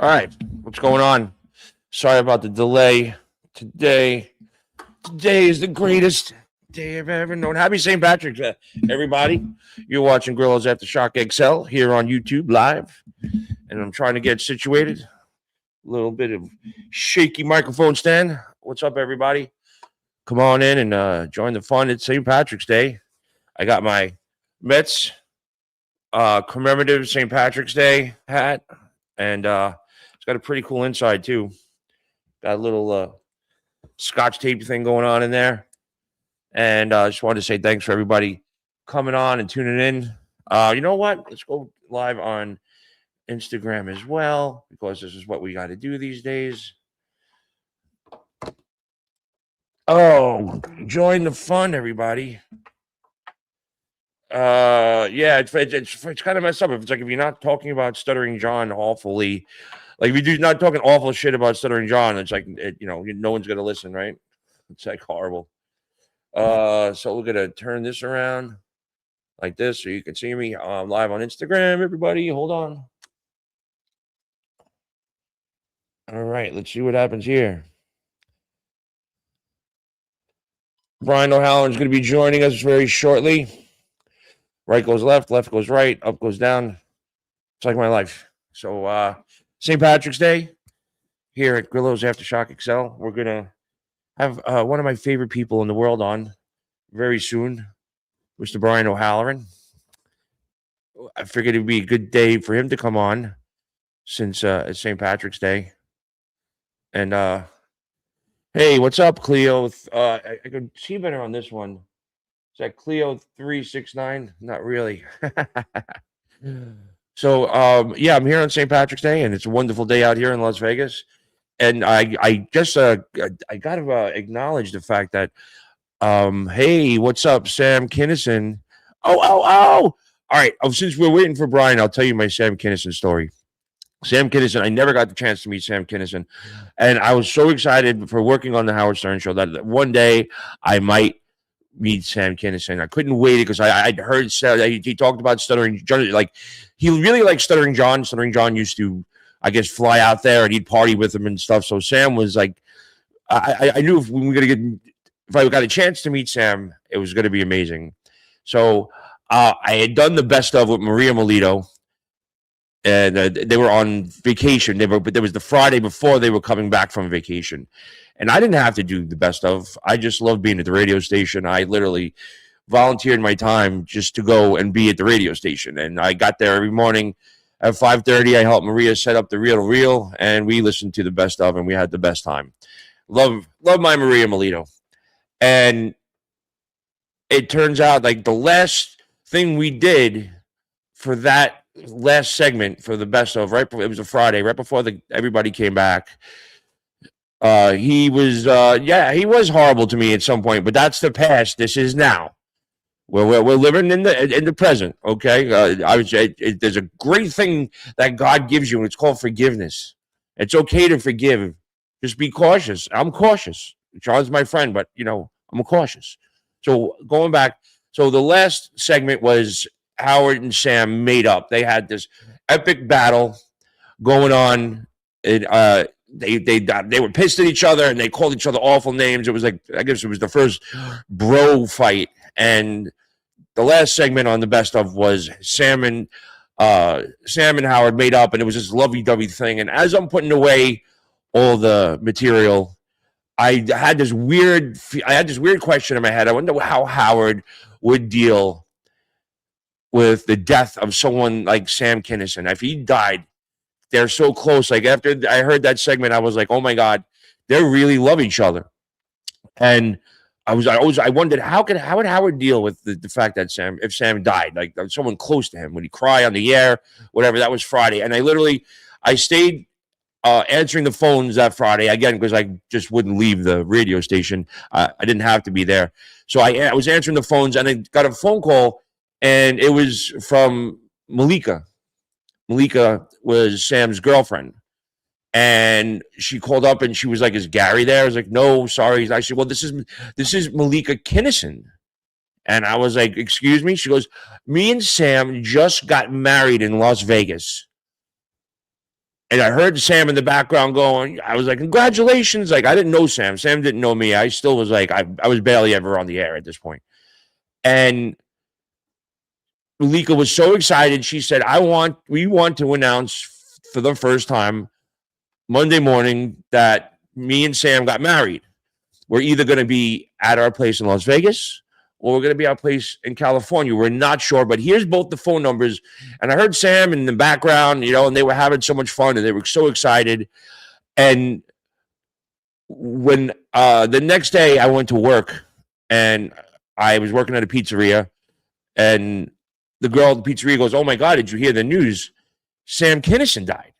All right, what's going on? Sorry about the delay. Today, today is the greatest day I've ever known. Happy St. Patrick's, everybody! You're watching Grillo's Aftershock XL here on YouTube live, and I'm trying to get situated. A little bit of shaky microphone stand. What's up, everybody? Come on in and join the fun. It's St. Patrick's Day. I got my Mets commemorative St. Patrick's Day hat, and it's got a pretty cool inside too. Got a little scotch tape thing going on in there. And I just wanted to say thanks for everybody coming on and tuning in. You know what? Let's go live on Instagram as well, because this is what we got to do these days. Oh, join the fun, everybody. Yeah, it's kind of messed up. It's like if you're not talking about Stuttering John awfully, like if you're not talking awful shit about Stuttering John, it's like no one's gonna listen, right? It's like horrible. So we're gonna turn this around like this so you can see me live on Instagram. Everybody, hold on. All right, let's see what happens here. Brian O'Halloran is going to be joining us very shortly. Right goes left, left goes right, up goes down. It's like my life. So St. Patrick's Day here at Grillo's Aftershock XL. We're going to have one of my favorite people in the world on very soon, Mr. Brian O'Halloran. I figured it would be a good day for him to come on since it's St. Patrick's Day. And hey, what's up, Cleo? I could see better on this one. Is that Cleo 369? Not really. So yeah, I'm here on St. Patrick's Day, and it's a wonderful day out here in Las Vegas. And I just I gotta acknowledge the fact that hey, what's up, Sam Kinison? Oh. All right. Since we're waiting for Brian, I'll tell you my Sam Kinison story. Sam Kinison, I never got the chance to meet Sam Kinison, and I was so excited for working on the Howard Stern show that one day I might meet Sam Kinison. I couldn't wait because I'd heard he talked about Stuttering John. Like, he really liked Stuttering John. Stuttering John used to, I guess, fly out there and he'd party with him and stuff. So Sam was like, I knew if I got a chance to meet Sam, it was going to be amazing. So I had done the best of with Maria Melito. And they were on vacation. But there was the Friday before they were coming back from vacation. And I didn't have to do the best of. I just loved being at the radio station. I literally volunteered my time just to go and be at the radio station. And I got there every morning at 5:30. I helped Maria set up the reel to reel, and we listened to the best of, and we had the best time. Love my Maria Melito. And it turns out like the last thing we did for that last segment for the best of, right? It was a Friday, right before everybody came back. He was horrible to me at some point, but that's the past. This is now. We're living in the present. Okay, there's a great thing that God gives you, and it's called forgiveness. It's okay to forgive. Just be cautious. I'm cautious. John's my friend, but I'm cautious. So going back, so the last segment was Howard and Sam made up. They had this epic battle going on. They were pissed at each other and they called each other awful names. It was like, I guess it was the first bro fight. And the last segment on the best of was Sam and Howard made up, and it was this lovey-dovey thing. And as I'm putting away all the material, I had this weird question in my head. I wonder how Howard would deal with the death of someone like Sam Kinison. If he died, they're so close. Like, after I heard that segment, I was like, oh my God, they really love each other. And I wondered how would Howard deal with the fact that if Sam died, like someone close to him, would he cry on the air, whatever? That was Friday. And I stayed answering the phones that Friday, again, because I just wouldn't leave the radio station. I didn't have to be there. So I was answering the phones, and I got a phone call, and it was from Malika. Malika was Sam's girlfriend. And she called up and she was like, "Is Gary there?" I was like, "No, sorry." I said, "Well, this is Malika Kinison." And I was like, "Excuse me?" She goes, "Me and Sam just got married in Las Vegas." And I heard Sam in the background going, I was like, congratulations. Like, I didn't know Sam. Sam didn't know me. I still was like, I was barely ever on the air at this point. And Malika was so excited. She said, we want to announce for the first time Monday morning that me and Sam got married. We're either going to be at our place in Las Vegas or we're going to be at our place in California. We're not sure, but here's both the phone numbers. And I heard Sam in the background, and they were having so much fun and they were so excited. And when the next day I went to work and I was working at a pizzeria, and the girl at the pizzeria goes, "Oh my God, did you hear the news? Sam Kinison died."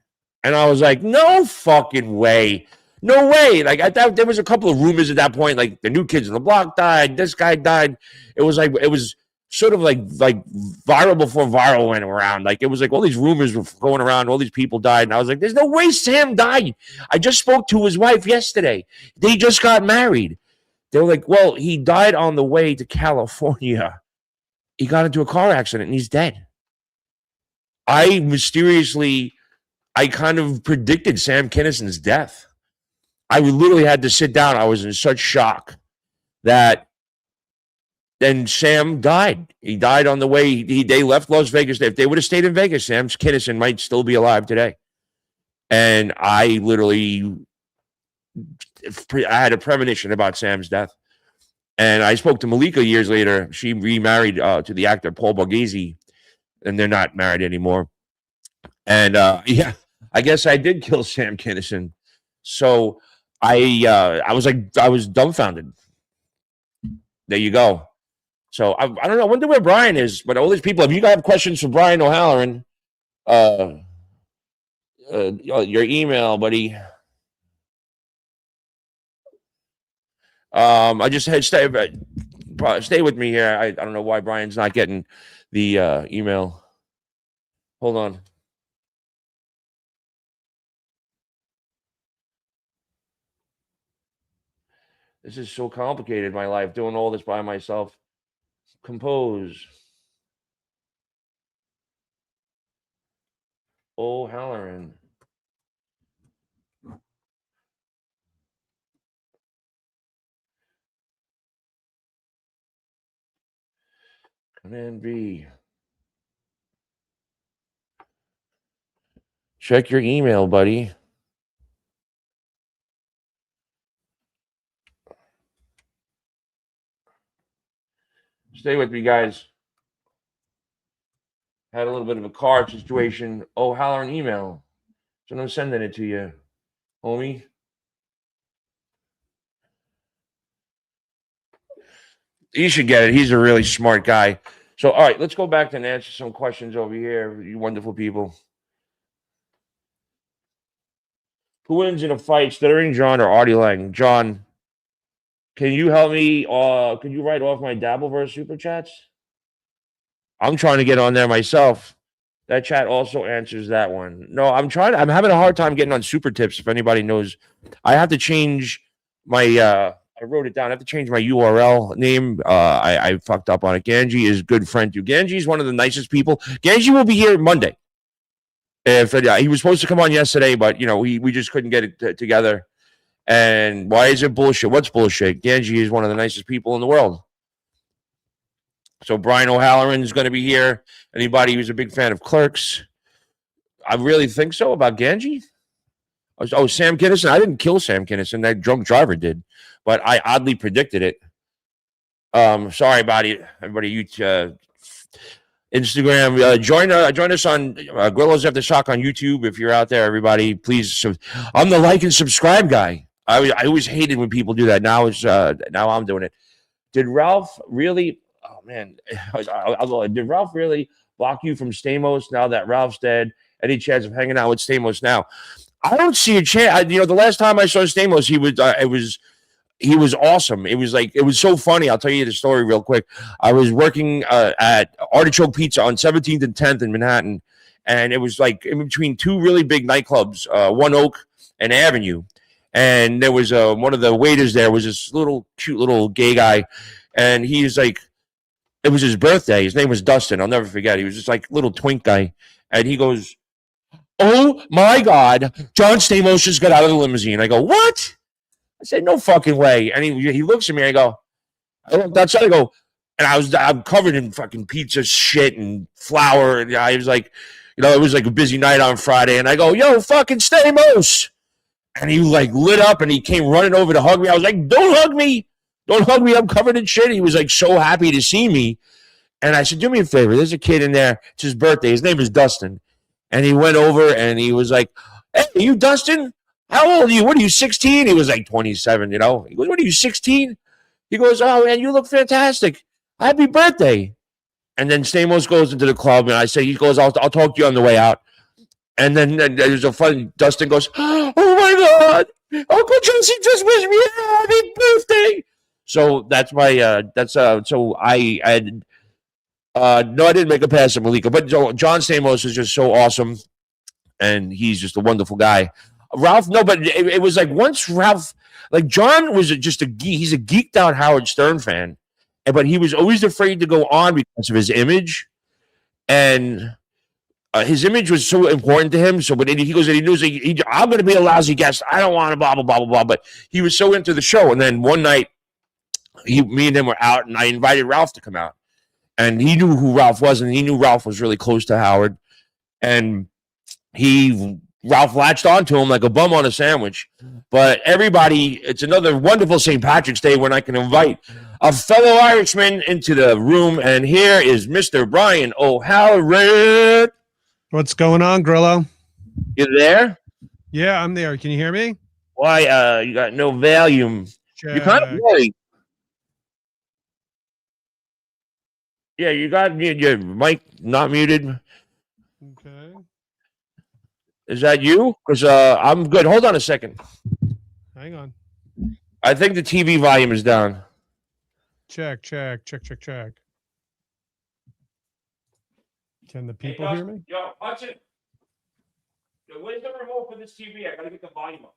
And I was like, no fucking way. No way. Like, I thought there was a couple of rumors at that point, like the new kids on the block died, this guy died. It was sort of like viral before viral went around. Like, it was like all these rumors were going around, all these people died. And I was like, there's no way Sam died. I just spoke to his wife yesterday. They just got married. They were like, well, he died on the way to California. He got into a car accident and he's dead. I kind of predicted Sam Kinison's death. I literally had to sit down. I was in such shock that then Sam died. He died on the way. They left Las Vegas. If they would have stayed in Vegas, Sam Kinison might still be alive today. And I had a premonition about Sam's death. And I spoke to Malika years later. She remarried to the actor Paul Borghese, and they're not married anymore. And yeah, I guess I did kill Sam Kinison. So I was dumbfounded. There you go. So I don't know. I wonder where Brian is. But all these people, if you have questions for Brian O'Halloran, your email, buddy. I just had stay with me here. I don't know why Brian's not getting the email. Hold on. This is so complicated, my life, doing all this by myself. Compose. O'Halloran. Command B. Check your email, buddy. Stay with me, guys. Had a little bit of a car situation. O'Halloran email. So I'm sending it to you, homie. You should get it. He's a really smart guy. So, all right, let's go back and answer some questions over here, you wonderful people. Who wins in a fight, Stuttering John or Artie Lang? John, can you help me? Could you write off my Dabbleverse super chats? I'm trying to get on there myself. That chat also answers that one. No, I'm having a hard time getting on super tips. If anybody knows, I have to change my, I wrote it down. I have to change my URL name. I fucked up on it. Ganji is good friend too. Ganji is one of the nicest people. Ganji will be here Monday. If he was supposed to come on yesterday, but we just couldn't get it together. And why is it bullshit? What's bullshit? Ganji is one of the nicest people in the world. So Brian O'Halloran is going to be here. Anybody who's a big fan of Clerks? I really think so about Ganji. Oh, Sam Kinison. I didn't kill Sam Kinison. That drunk driver did, but I oddly predicted it. Sorry about it, everybody. You Instagram. Join us on Grillos After Shock on YouTube if you're out there. Everybody, please. So I'm the like and subscribe guy. I always hated when people do that. Now I'm doing it. Did Ralph really? Oh man, did Ralph really block you from Stamos now that Ralph's dead? Any chance of hanging out with Stamos now? I don't see a chance. The last time I saw Stamos, he was awesome. It was so funny. I'll tell you the story real quick. I was working at Artichoke Pizza on 17th and 10th in Manhattan, and it was like in between two really big nightclubs, One Oak and Avenue. And there was one of the waiters there was this cute little gay guy, and he's like, it was his birthday. His name was Dustin. I'll never forget. He was just like little twink guy, and he goes, Oh my God, John Stamos just got out of the limousine. I go, what? I said, no fucking way. And he looks at me. I looked outside. I go, and I'm covered in fucking pizza shit and flour. And I was like, it was like a busy night on Friday. And I go, yo, fucking Stamos. And he like lit up and he came running over to hug me. I was like, don't hug me. Don't hug me. I'm covered in shit. He was like so happy to see me. And I said, do me a favor. There's a kid in there. It's his birthday. His name is Dustin. And he went over and he was like, hey, are you Dustin? How old are you? What are you, 16? He was like 27, He goes, what are you, 16? He goes, oh, man, you look fantastic. Happy birthday. And then Stamos goes into the club and he goes, I'll talk to you on the way out. And then there's a fun, Dustin goes, oh my God, Uncle Jesse just wished me a happy birthday. So that's my, so I had, no, I didn't make a pass at Malika, but John Stamos is just so awesome. And he's just a wonderful guy. Ralph, no, but it was like once Ralph, like John was just a geek. He's a geeked out Howard Stern fan, but he was always afraid to go on because of his image. And his image was so important to him. So, but he goes, and he knows, I'm going to be a lousy guest. I don't want to blah, blah, blah, blah, blah. But he was so into the show. And then one night, me and him were out, and I invited Ralph to come out. And he knew who Ralph was, and he knew Ralph was really close to Howard. And Ralph latched onto him like a bum on a sandwich. But everybody, it's another wonderful St. Patrick's Day when I can invite a fellow Irishman into the room. And here is Mr. Brian O'Halloran. What's going on, Grillo? You there? Yeah, I'm there. Can you hear me? Why, you got no volume. Check. You're kind of blurry. Yeah, you got your mic not muted. Okay. Is that you? Because I'm good. Hold on a second. Hang on. I think the TV volume is down. Check. Can the people hear me? Yo, watch it. Where's the remote for this TV? I gotta get the volume up.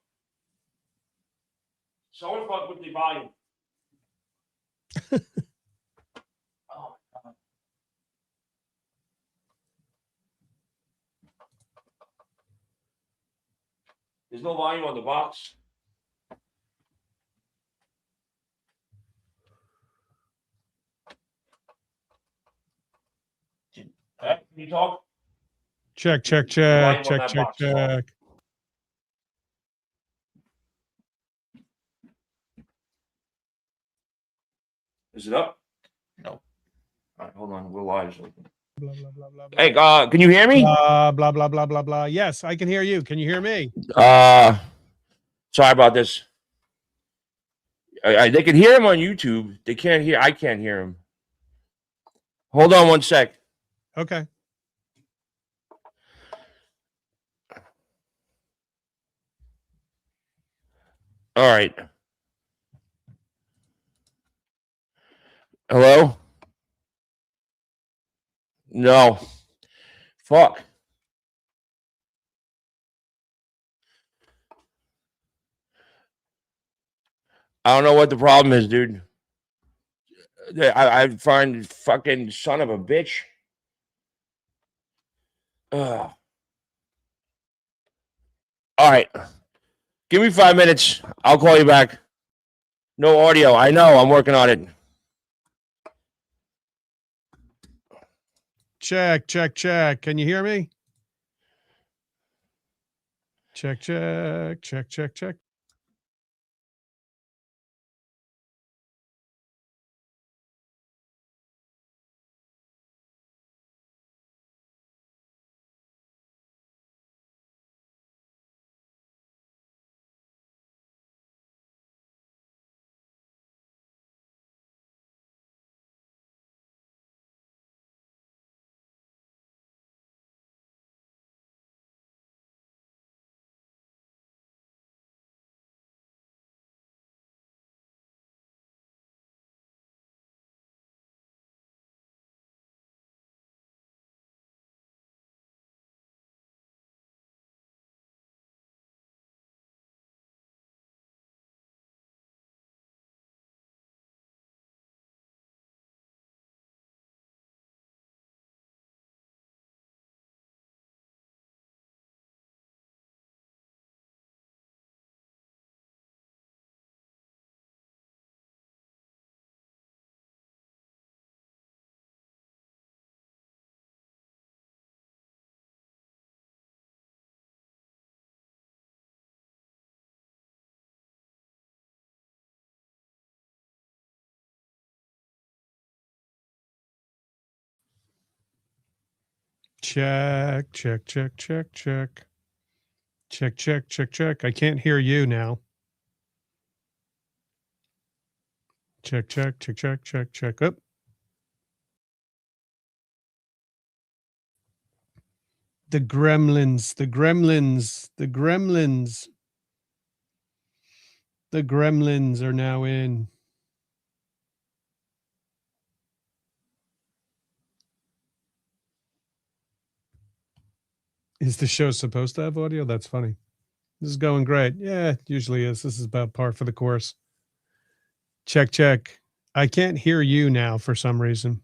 Someone fuck with the volume. Oh my God. There's no volume on the box. Can you talk? Check. Is it up? No. All right, hold on. We're live. Blah, blah, blah, blah, blah. Hey, can you hear me? Blah, blah, blah, blah, blah. Yes, I can hear you. Can you hear me? Sorry about this. They can hear him on YouTube. They can't hear. I can't hear him. Hold on one sec. Okay. All right. Hello? No. Fuck. I don't know what the problem is, dude. I find fucking son of a bitch. Ugh. All right. Give me 5 minutes. I'll call you back. No audio. I know. I'm working on it. Check. Can you hear me? Check. Check, check, check, check, check. Check, check, check, check. I can't hear you now. Check, check, check, check, check, check. Up. The gremlins, the gremlins, the gremlins. The gremlins are now in. Is the show supposed to have audio? That's funny. This is going great. Yeah, it usually is. This is about par for the course. Check, check. I can't hear you now for some reason.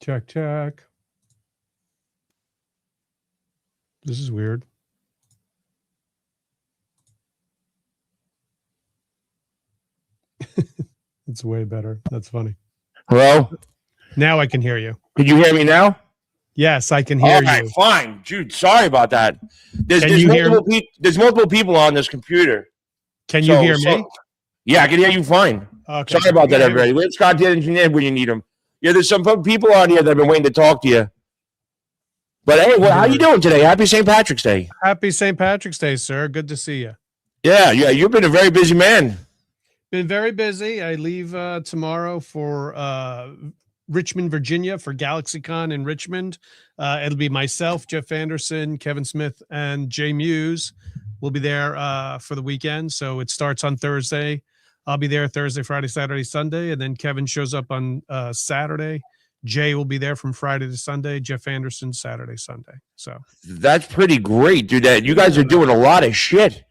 Check, check. This is weird. It's way better. That's funny. Hello? Now I can hear you. Can you hear me now? Yes, I can hear All right, you. fine. Dude, sorry about that. There's multiple people on this computer. Can you hear me? Yeah, I can hear you fine. Okay. Sorry about that, everybody. Where's Scott the engineer when you need him? Yeah, there's some people on here that have been waiting to talk to you. But hey, well, how you doing today? Happy St. Patrick's Day. Happy St. Patrick's Day, sir. Good to see you. Yeah, you've been a very busy man. Been very busy. I leave tomorrow for Richmond, Virginia for GalaxyCon in Richmond. It'll be myself, Jeff Anderson, Kevin Smith, and Jay Muse. We'll be there for the weekend. So it starts on Thursday. I'll be there Thursday, Friday, Saturday, Sunday. And then Kevin shows up on Saturday. Jay will be there from Friday to Sunday. Jeff Anderson, Saturday, Sunday. So that's pretty great, dude. That you guys are doing a lot of shit.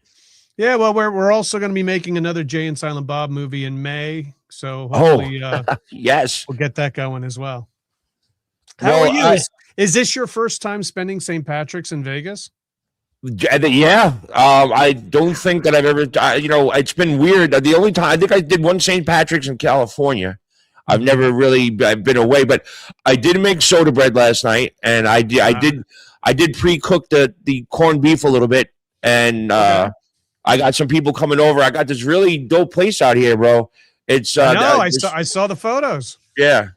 Yeah, well, we're also going to be making another Jay and Silent Bob movie in May. So hopefully yes, we'll get that going as well. How are you? Is this your first time spending St. Patrick's in Vegas? Yeah. I don't think that I've ever, it's been weird. The only time, I think I did one St. Patrick's in California. I've never really been away, but I did make soda bread last night, and I did pre-cook the corned beef a little bit, and I got some people coming over. I got this really dope place out here, bro. It's I saw the photos. Yeah.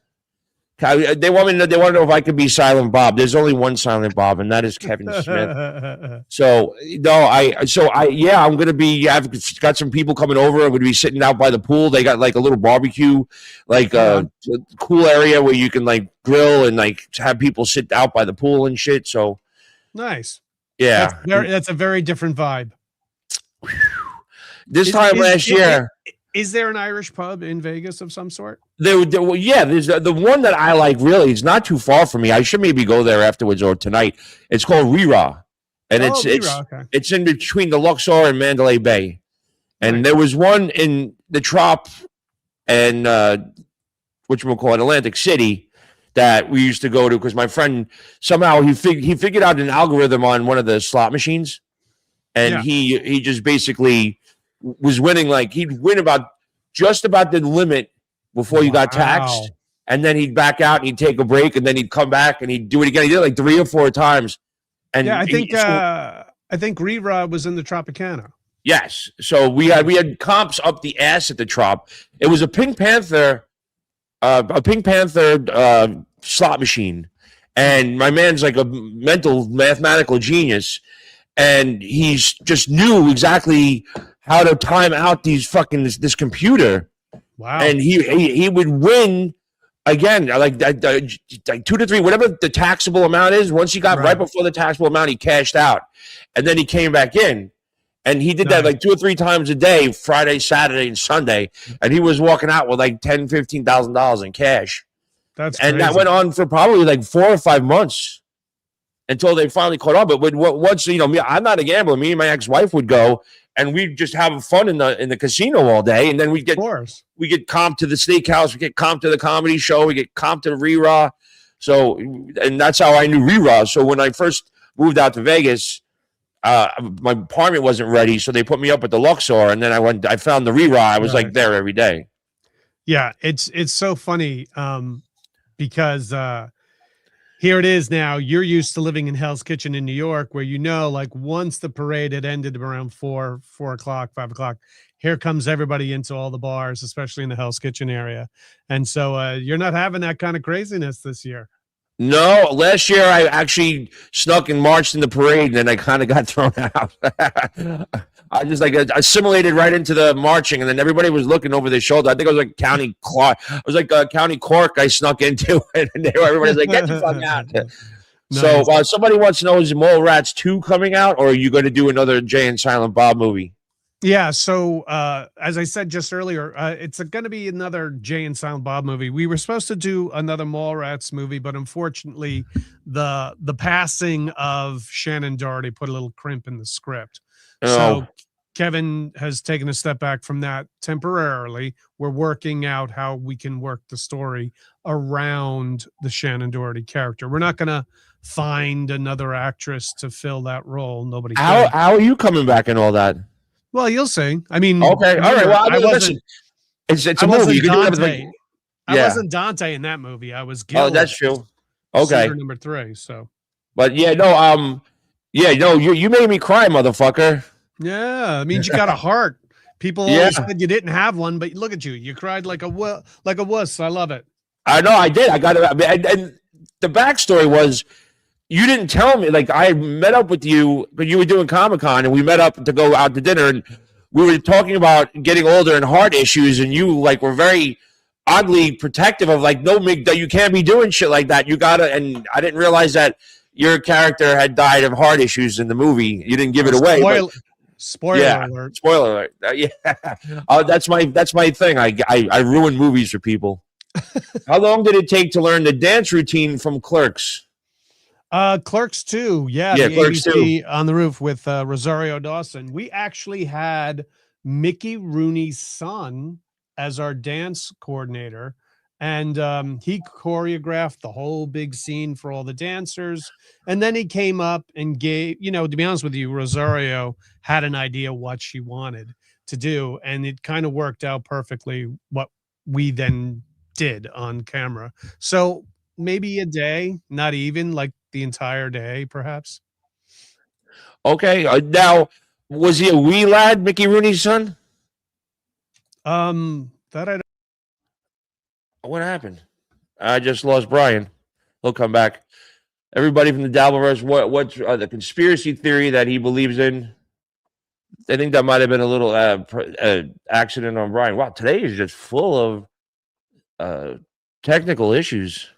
They want to know if I could be Silent Bob. There's only one Silent Bob, and that is Kevin Smith. So I'm gonna be. I've got some people coming over. I'm gonna be sitting out by the pool. They got like a little barbecue, like a cool area where you can like grill and like have people sit out by the pool and shit. So nice. Yeah, that's a very different vibe. This time last year. Is there an Irish pub in Vegas of some sort? There's the one that I like. Really, it's not too far from me. I should maybe go there afterwards or tonight. It's called Rira, and it's in between the Luxor and Mandalay Bay. And there was one in the Trop and whatchamacallit, Atlantic City that we used to go to because my friend somehow he figured out an algorithm on one of the slot machines, and he just basically was winning, like he'd win just about the limit before you got taxed, and then he'd back out and he'd take a break and then he'd come back and he'd do it again. He did it like 3 or 4 times. And I think Rira was in the Tropicana. Yes. So we had comps up the ass at the Trop. It was a Pink Panther slot machine. And my man's like a mathematical genius. And he's just knew exactly how to time out these this computer. Wow. And he would win again, like 2 to 3, whatever the taxable amount is. Once he got right before the taxable amount, he cashed out. And then he came back in. And he did that like 2 or 3 times a day, Friday, Saturday, and Sunday. And he was walking out with like $10,000, $15,000 in cash. That's crazy. That went on for probably like 4 or 5 months until they finally caught up. But once, I'm not a gambler. Me and my ex-wife would go and we'd just have fun in the casino all day. And then we get comp to the steakhouse, we get comp to the comedy show, we get comp to Rira. So, and that's how I knew Rira. So when I first moved out to Vegas, my apartment wasn't ready, so they put me up at the Luxor, and then I found the Rira. I was like there every day. Yeah, it's so funny because here it is now. You're used to living in Hell's Kitchen in New York, where like once the parade had ended around 4 o'clock, 5 o'clock, here comes everybody into all the bars, especially in the Hell's Kitchen area. And so you're not having that kind of craziness this year. No, last year I actually snuck and marched in the parade, and then I kind of got thrown out. I just like assimilated right into the marching, and then everybody was looking over their shoulder. I think I was like County Clark. I was like County Cork. I snuck into it, and everybody's like, "Get the fuck out!" So Nice. somebody wants to know: is Mallrats 2 coming out, or are you going to do another Jay and Silent Bob movie? Yeah, so as I said just earlier, it's going to be another Jay and Silent Bob movie. We were supposed to do another Mallrats movie, but unfortunately, the passing of Shannon Doherty put a little crimp in the script. So Oh, Kevin has taken a step back from that temporarily. We're working out how we can work the story around the Shannon Doherty character. We're not going to find another actress to fill that role. Nobody could. how are you coming back and all that? Well, you'll see. I mean, Okay, all right. remember, Well, I I mean, wasn't. listen, it's I a movie. wasn't You can do whatever. Dante. I Yeah. wasn't Dante in that movie. I was Oh, Gil. that's true. Okay, Suitor number 3. So but yeah, no, yeah, no, you made me cry, motherfucker. yeah, it means you got a heart. People Yeah, always said you didn't have one, but look at you. You cried like like a wuss. I love it. I know, I did. I got it. And the backstory was you didn't tell me. Like I met up with you, but you were doing Comic-Con, and we met up to go out to dinner, and we were talking about getting older and heart issues, and you like were very oddly protective of like, no, Mick, you can't be doing shit like that. You gotta. And I didn't realize that your character had died of heart issues in the movie. You didn't give it away. Spoiler Yeah, alert. spoiler alert. Yeah, that's my thing. I ruin movies for people. How long did it take to learn the dance routine from Clerks? Clerks 2. Yeah, Yeah, the Clerks 2. ABC on the roof with Rosario Dawson. We actually had Mickey Rooney's son as our dance coordinator, and he choreographed the whole big scene for all the dancers. And then he came up and gave, to be honest with you, Rosario had an idea what she wanted to do, and it kind of worked out perfectly what we then did on camera. So maybe a day, not even like the entire day, perhaps. Okay. Now, was he a wee lad, Mickey Rooney's son? That I What happened? I just lost Brian. He'll come back. Everybody from the Dabbleverse, what's the conspiracy theory that he believes in? I think that might have been a little accident on Brian. Wow, today is just full of technical issues.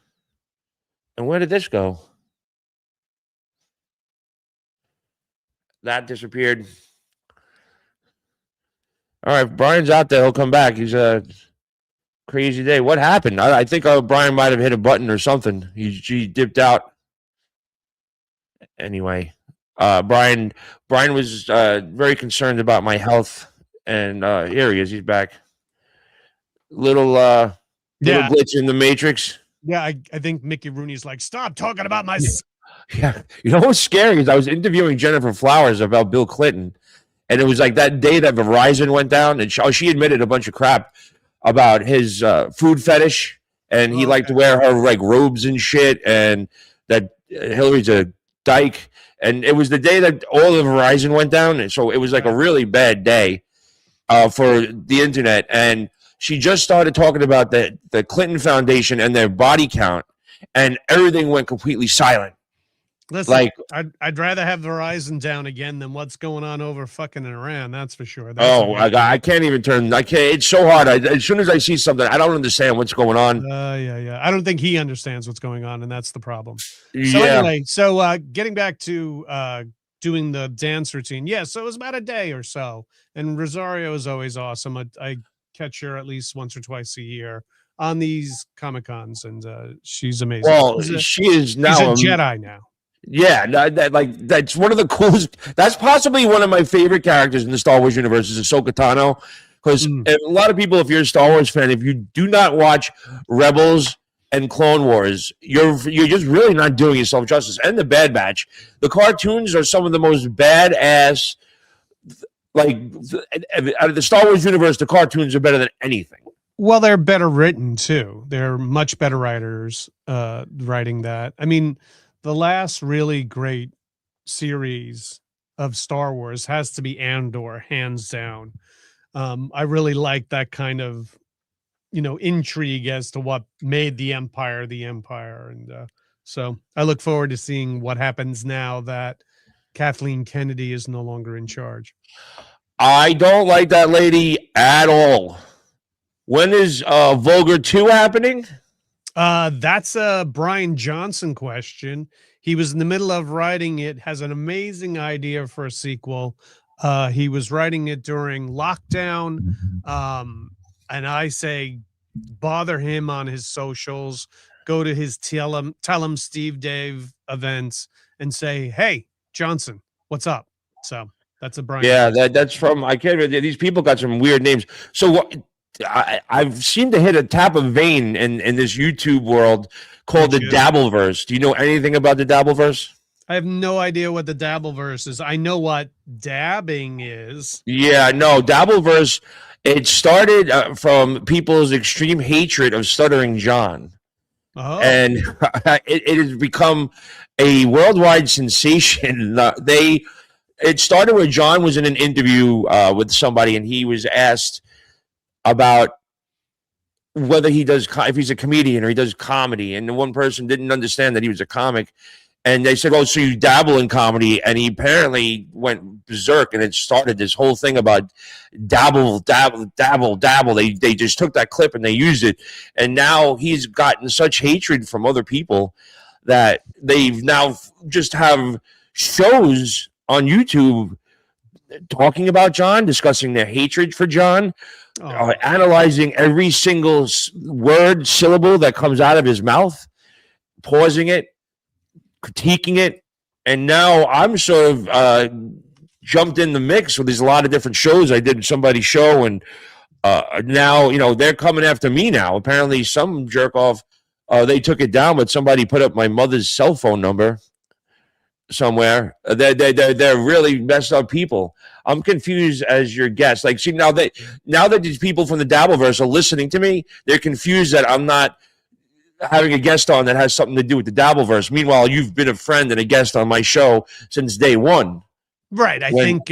And where did this go? That disappeared. All right, Brian's out there. He'll come back. He's a crazy day. What happened? I think Brian might have hit a button or something. He dipped out. Anyway, Brian was very concerned about my health, and here he is. He's back. Little yeah, glitch in the matrix. yeah. I think Mickey Rooney's like, stop talking about my. Yeah, you know what's scary is I was interviewing Jennifer Flowers about Bill Clinton, and it was like that day that Verizon went down, and she admitted a bunch of crap about his food fetish, and he liked to wear her like robes and shit, and that Hillary's a dyke, and it was the day that all of Verizon went down, and so it was like a really bad day for the internet, and she just started talking about the Clinton Foundation and their body count, and everything went completely silent. Listen, Like, I'd rather have Verizon down again than what's going on over fucking Iran. That's for sure. I can't even turn. I can't. It's so hard. As soon as I see something, I don't understand what's going on. Yeah. I don't think he understands what's going on, and that's the problem. So Yeah. anyway, getting back to doing the dance routine. Yeah, so it was about a day or so, and Rosario is always awesome. I catch her at least once or twice a year on these Comic Cons, and she's amazing. Well, she is now she's a Jedi now. Yeah, that's one of the coolest. That's possibly one of my favorite characters in the Star Wars universe is Ahsoka Tano, because a lot of people, if you're a Star Wars fan, if you do not watch Rebels and Clone Wars, you're just really not doing yourself justice. And the Bad Batch, the cartoons are some of the most badass. Like out of the Star Wars universe, the cartoons are better than anything. Well, they're better written too. They're much better writers writing that. I mean, the last really great series of Star Wars has to be Andor, hands down. I really like that kind of, intrigue as to what made the empire. And so I look forward to seeing what happens now that Kathleen Kennedy is no longer in charge. I don't like that lady at all. When is Vulgar 2 happening? That's a Brian Johnson question. He was in the middle of writing it, has an amazing idea for a sequel. He was writing it during lockdown. And I say, bother him on his socials, go to his tell him Steve Dave events and say, hey, Johnson, what's up? So that's a Brian Yeah, Johnson. that's from, I can't remember. These people got some weird names. So what? I've seemed to hit a tap of vein in this YouTube world called the Dabbleverse. Do you know anything about the Dabbleverse? I have no idea what the Dabbleverse is. I know what dabbing is. Yeah, no, Dabbleverse. It started from people's extreme hatred of Stuttering John, and it has become a worldwide sensation. It started where John was in an interview with somebody, and he was asked about whether if he's a comedian or he does comedy, and the one person didn't understand that he was a comic, and they said, "Oh, so you dabble in comedy?" And he apparently went berserk, and it started this whole thing about dabble. They just took that clip and they used it, and now he's gotten such hatred from other people that they've now just have shows on YouTube talking about John, discussing their hatred for John, analyzing every single word, syllable that comes out of his mouth, pausing it, critiquing it. And now I'm sort of jumped in the mix with there's a lot of different shows. I did somebody's show, and now, they're coming after me now. Apparently some jerk off, they took it down, but somebody put up my mother's cell phone number somewhere. They're really messed up people. I'm confused as your guest. Like, see, now that these people from the Dabbleverse are listening to me, they're confused that I'm not having a guest on that has something to do with the Dabbleverse. Meanwhile, you've been a friend and a guest on my show since day one. Right. I think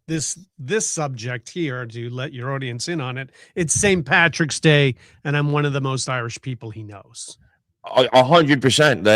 this subject here, to let your audience in on it, it's St. Patrick's Day, and I'm one of the most Irish people he knows. 100%.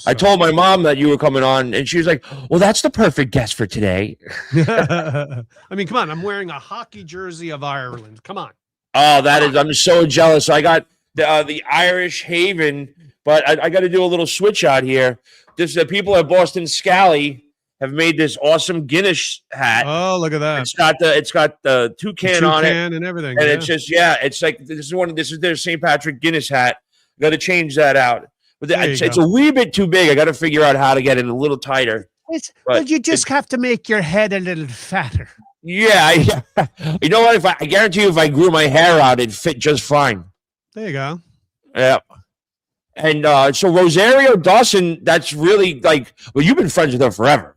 I told my mom that you were coming on, and she was like, "Well, that's the perfect guest for today." I mean, come on! I'm wearing a hockey jersey of Ireland. Come on! Oh, I'm so jealous. I got the Irish Haven, but I got to do a little switch out here. The people at Boston Scally have made this awesome Guinness hat. Oh, look at that! It's got the toucan on it and everything, and it's just it's like this is their St. Patrick Guinness hat. Got to change that out, but it's a wee bit too big. I got to figure out how to get it a little tighter. Well, you just have to make your head a little fatter. Yeah, you know what? I guarantee you, if I grew my hair out, it'd fit just fine. There you go. Yeah. And so Rosario Dawson, that's really you've been friends with her forever.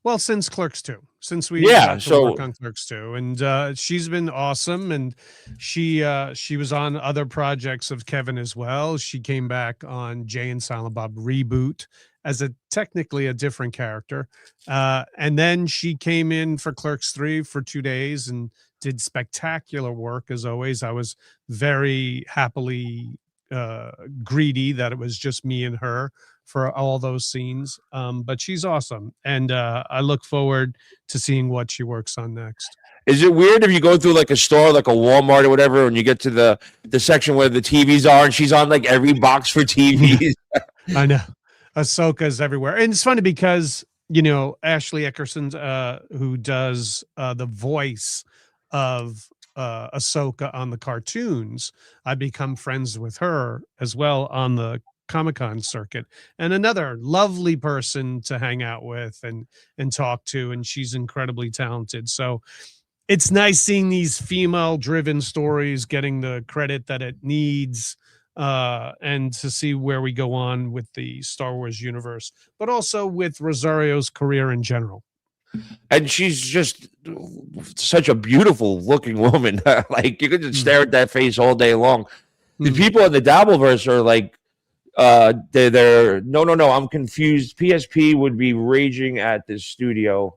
Well, since Clerks 2, since we work on Clerks 2, and she's been awesome. And she was on other projects of Kevin as well. She came back on Jay and Silent Bob Reboot as technically a different character, and then she came in for Clerks 3 for 2 days and did spectacular work as always. I was very happily greedy that it was just me and her for all those scenes, but she's awesome, and I look forward to seeing what she works on next. Is it weird if you go through like a store, like a Walmart or whatever, and you get to the section where the TVs are, and she's on like every box for TVs? I know. Ahsoka's everywhere, and it's funny because Ashley Eckerson, who does the voice of Ahsoka on the cartoons, I become friends with her as well on the Comic-Con circuit, and another lovely person to hang out with and talk to, and she's incredibly talented. So it's nice seeing these female driven stories getting the credit that it needs, and to see where we go on with the Star Wars universe, but also with Rosario's career in general. And she's just such a beautiful looking woman. Like, you could just stare at that face all day long. The people in the Dabbleverse are like, they're no, I'm confused. PSP would be raging at this studio.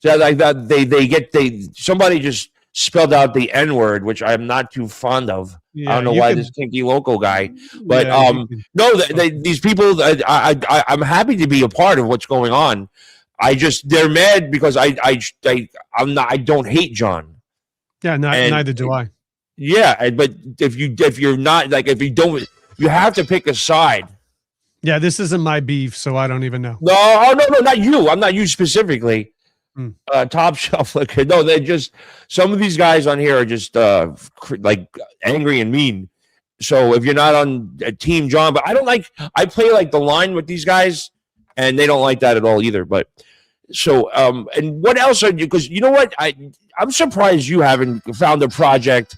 So like that, somebody just spelled out the N word, which I'm not too fond of. I Yeah, don't know you why could. this kinky local guy, but Yeah, you could. no, these people, I'm happy to be a part of what's going on. They're mad because I'm not, I don't hate John, Yeah, and neither do I. yeah, but if you're not like if you don't, you have to pick a side. Yeah, this isn't my beef, so I don't even know. No, oh no, not you. I'm not you specifically. Hmm. Top shelf liquor. No, they're just some of these guys on here are just like angry and mean. So if you're not on Team John, but I play like the line with these guys, and they don't like that at all either. But so and what else are you? Because you know what, I'm surprised you haven't found a project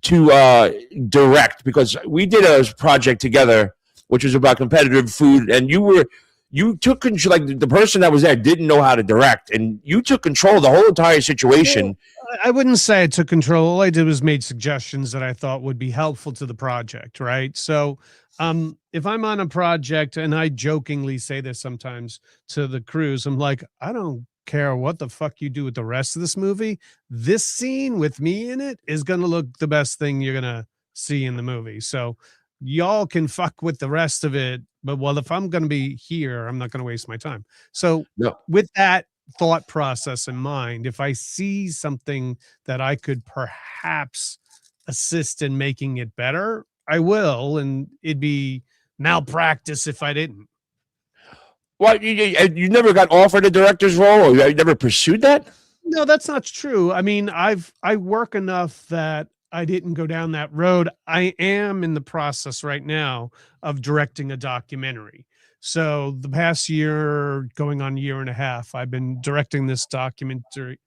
to direct, because we did a project together which was about competitive food, and you took control. Like the person that was there didn't know how to direct, and you took control of the whole entire situation. Well, I wouldn't say I took control. All I did was made suggestions that I thought would be helpful to the project, right? So if I'm on a project, and I jokingly say this sometimes to the crews, I'm like, I don't care what the fuck you do with the rest of this movie. This scene with me in it is going to look the best thing you're going to see in the movie. So y'all can fuck with the rest of it. But well, if I'm going to be here, I'm not going to waste my time. So No. with that thought process in mind, if I see something that I could perhaps assist in making it better, I will. And it'd be malpractice if I didn't. What, you never got offered a director's role, or you never pursued that? No, that's not true. I mean, I work enough that I didn't go down that road. I am in the process right now of directing a documentary. So the past year, going on year and a half, I've been directing this documentary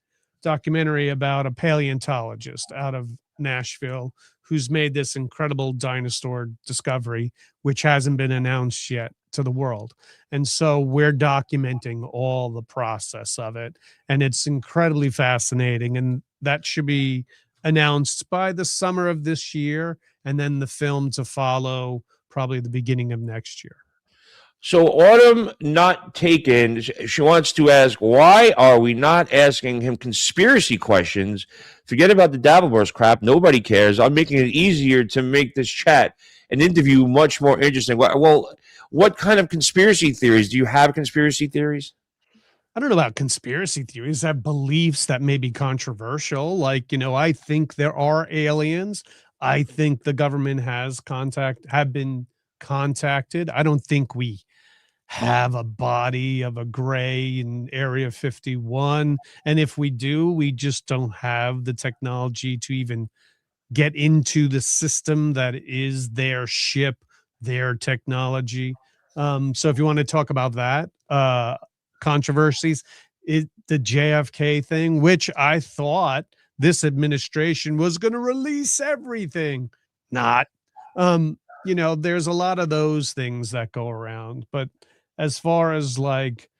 about a paleontologist out of Nashville who's made this incredible dinosaur discovery, which hasn't been announced yet to the world. And so we're documenting all the process of it. And it's incredibly fascinating. And that should be announced by the summer of this year. And then the film to follow probably the beginning of next year. So Autumn Not Taken, she wants to ask, why are we not asking him conspiracy questions? Forget about the Dabbleburst crap. Nobody cares. I'm making it easier to make this chat and interview much more interesting. Well, what kind of conspiracy theories? Do you have conspiracy theories? I don't know about conspiracy theories. I have beliefs that may be controversial. Like, I think there are aliens. I think the government have been contacted. I don't think we have a body of a gray in Area 51. And if we do, we just don't have the technology to even get into the system that is their ship, their technology. So if you want to talk about that, controversies, the JFK thing, which I thought this administration was going to release everything. Not. There's a lot of those things that go around, but as far as like,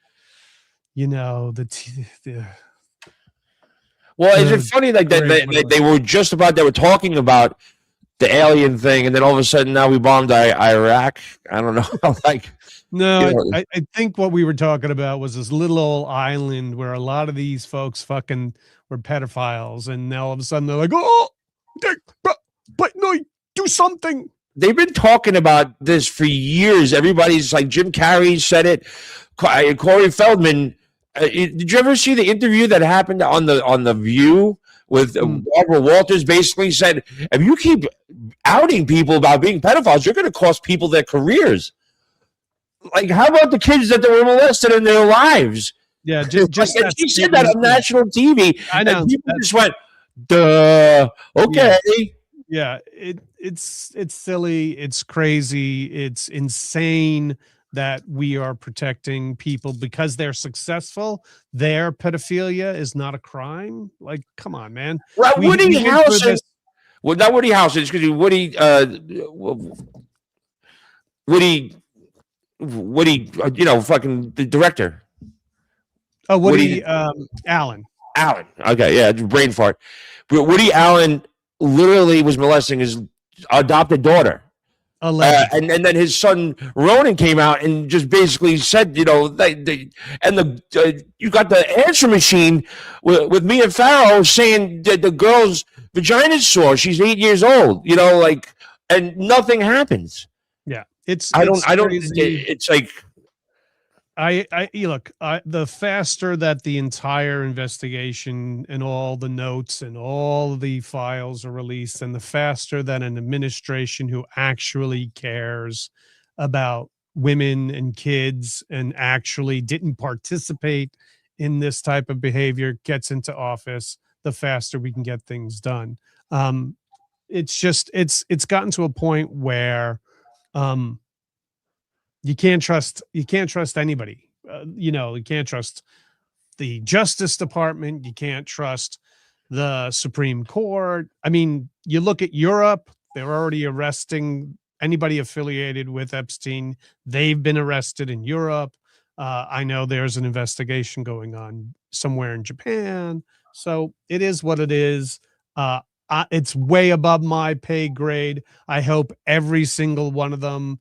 well, is it funny like that they were just about, they were talking about the alien thing, and then all of a sudden now we bombed Iraq? I don't know. Like, no, I think what we were talking about was this little old island where a lot of these folks fucking were pedophiles, and now all of a sudden they're like, oh, but no, do something. They've been talking about this for years. Everybody's like, Jim Carrey said it. Corey Feldman. Did you ever see the interview that happened on the View with Barbara Walters? Basically said, if you keep outing people about being pedophiles, you're going to cost people their careers. Like, how about the kids that they were molested in their lives? Yeah, just like, she said that on national TV. I know. And people just went, duh, okay. Yeah, it's silly, it's crazy, it's insane that we are protecting people because they're successful. Their pedophilia is not a crime. Like, come on, man. Right, Woody Harrelson. Well, not Woody Harrelson. It's because Woody, fucking the director. Oh, Woody Allen. Allen. Okay, yeah, brain fart. But Woody Allen literally was molesting his adopted daughter. Allegedly. And then his son Ronan came out and just basically said, you got the answer machine with Mia Farrow saying that the girl's vagina's sore. She's 8 years old, and nothing happens. Yeah, it's I don't. crazy. It's like look, the faster that the entire investigation and all the notes and all the files are released, and the faster that an administration who actually cares about women and kids and actually didn't participate in this type of behavior gets into office, the faster we can get things done. It's gotten to a point where um, you can't trust anybody. You can't trust the Justice Department. You can't trust the Supreme Court. I mean, you look at Europe, they're already arresting anybody affiliated with Epstein. They've been arrested in Europe. I know there's an investigation going on somewhere in Japan. So it is what it is. It's way above my pay grade. I hope every single one of them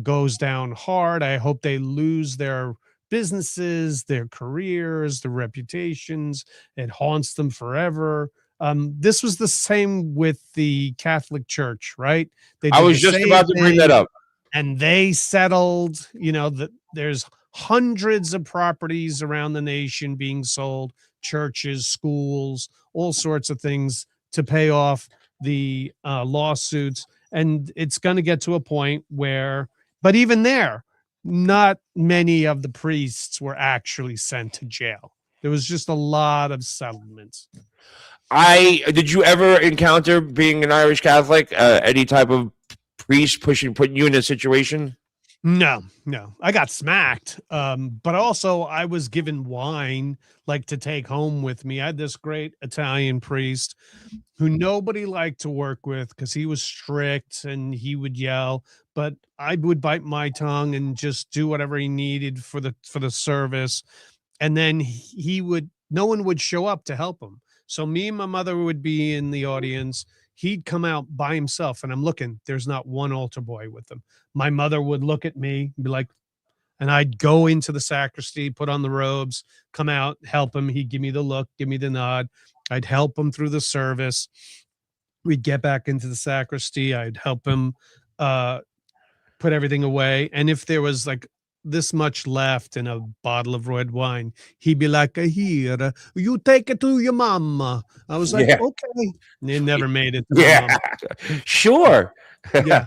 goes down hard. I hope they lose their businesses, their careers, their reputations. It haunts them forever. This was the same with the Catholic Church, right? They I did was the just same about to bring that thing, up. and they settled. That there's hundreds of properties around the nation being sold, churches, schools, all sorts of things to pay off the lawsuits. And it's going to get to a point where, but even there, not many of the priests were actually sent to jail. There was just a lot of settlements. Did you ever encounter, being an Irish Catholic, any type of priest putting you in a situation? No, I got smacked. But also I was given wine like to take home with me. I had this great Italian priest who nobody liked to work with because he was strict and he would yell, but I would bite my tongue and just do whatever he needed for the service. And then no one would show up to help him. So me and my mother would be in the audience. He'd come out by himself, and I'm looking, there's not one altar boy with him. My mother would look at me and be like, and I'd go into the sacristy, put on the robes, come out, help him. He'd give me the look, give me the nod. I'd help him through the service. We'd get back into the sacristy. I'd help him put everything away. And if there was like this much left in a bottle of red wine, he'd be like, here, you take it to your mama. I was like, okay. And it never made it to my mama. Sure. Yeah.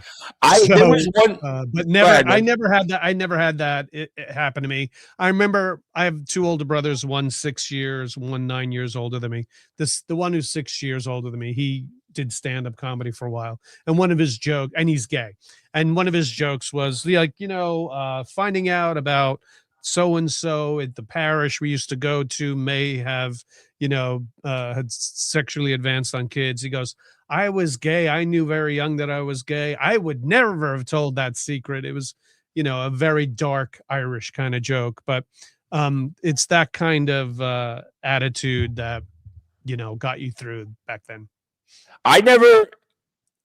There was one, but never, I never had that. I never had that. It happened to me. I remember I have two older brothers, one 6 years, one 9 years older than me. The one who's 6 years older than me, he did stand-up comedy for a while. And one of his jokes, and he's gay. And one of his jokes was like, finding out about so-and-so at the parish we used to go to may have, had sexually advanced on kids. He goes, I was gay. I knew very young that I was gay. I would never have told that secret. It was, a very dark Irish kind of joke, but it's that kind of attitude that, got you through back then. I never,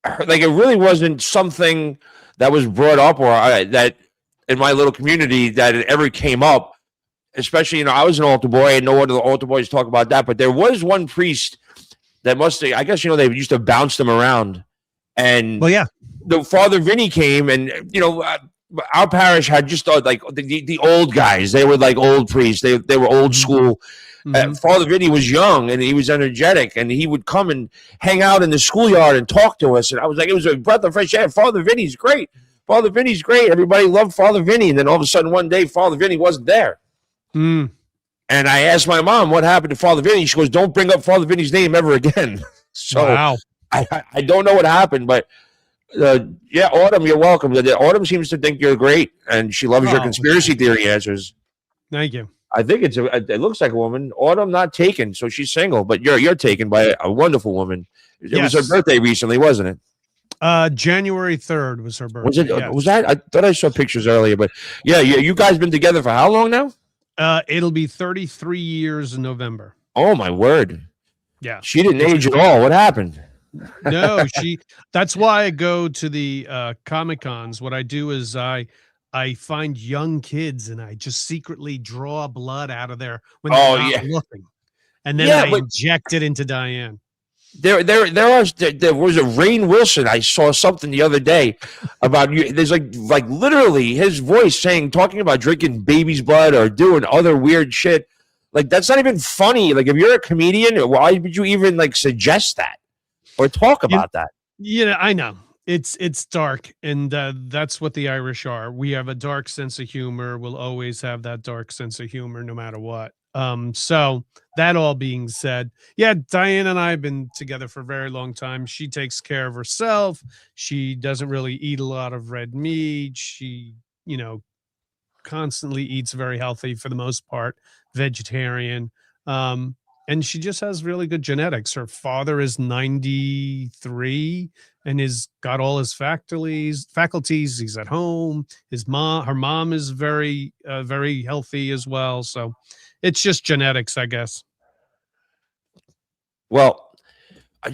it really wasn't something that was brought up or that in my little community that it ever came up. Especially, I was an altar boy and no one of the altar boys talk about that, but there was one priest that must have, I guess, they used to bounce them around. And the Father Vinny came and, our parish had just like the old guys. They were like old priests. They were old school. Father Vinny was young and he was energetic, and he would come and hang out in the schoolyard and talk to us. And I was like, it was a breath of fresh air. Father Vinny's great. Father Vinny's great. Everybody loved Father Vinny. And then all of a sudden one day, Father Vinny wasn't there. And I asked my mom what happened to Father Vinny. She goes, don't bring up Father Vinny's name ever again. So wow. I don't know what happened, but Autumn, you're welcome. Autumn seems to think you're great, and she loves your conspiracy theory answers. Thank you. I think it looks like a woman. Autumn not taken, so she's single, but you're taken by a wonderful woman. It was her birthday recently, wasn't it? January 3rd was her birthday. Was it? Yes. Was that? I thought I saw pictures earlier, but you guys been together for how long now? It'll be 33 years in November. Oh my word! Yeah, she didn't age at all. What happened? No, that's why I go to the Comic Cons. What I do is I find young kids and I just secretly draw blood out of there when they're Oh not yeah, looking. And then yeah, I but inject it into Diane. there was a Rainn Wilson. I saw something the other day about you. There's like literally his voice talking about drinking baby's blood or doing other weird shit. Like that's not even funny. Like if you're a comedian, why would you even like suggest that or talk You about that? Yeah, I know. It's dark, and that's what the Irish are. We have a dark sense of humor. We'll always have that dark sense of humor, no matter what. So that all being said, yeah, Diane and I have been together for a very long time. She takes care of herself. She doesn't really eat a lot of red meat. She, you know, constantly eats very healthy for the most part, vegetarian. Um, and she just has really good genetics. Her father is 93 and is got all his faculties. He's at home. Her mom is very healthy as well. So it's just genetics, I guess. Well, I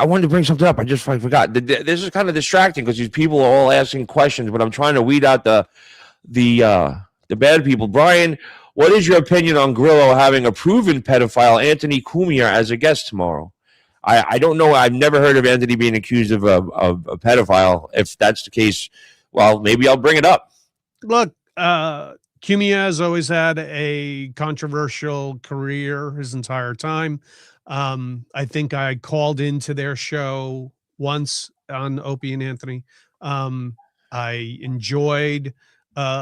wanted to bring something up. I forgot. This is kind of distracting because these people are all asking questions, but I'm trying to weed out the uh, the bad people. Brian, what is your opinion on Grillo having a proven pedophile Anthony Cumia as a guest tomorrow? I don't know. I've never heard of Anthony being accused of a pedophile. If that's the case, well, maybe I'll bring it up. Look, Cumia has always had a controversial career his entire time. I think I called into their show once on Opie and Anthony. I enjoyed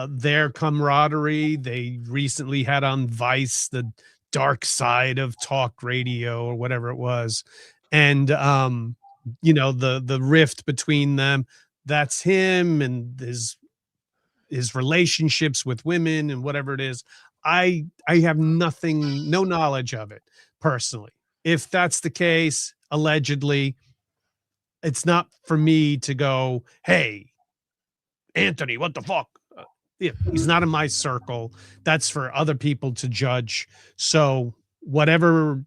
their camaraderie. They recently had on Vice the dark side of talk radio or whatever it was. And the rift between them, that's him and his relationships with women and whatever it is. I have no knowledge of it personally. If that's the case, allegedly, it's not for me to go, hey, Anthony, what the fuck? Yeah, he's not in my circle. That's for other people to judge. So whatever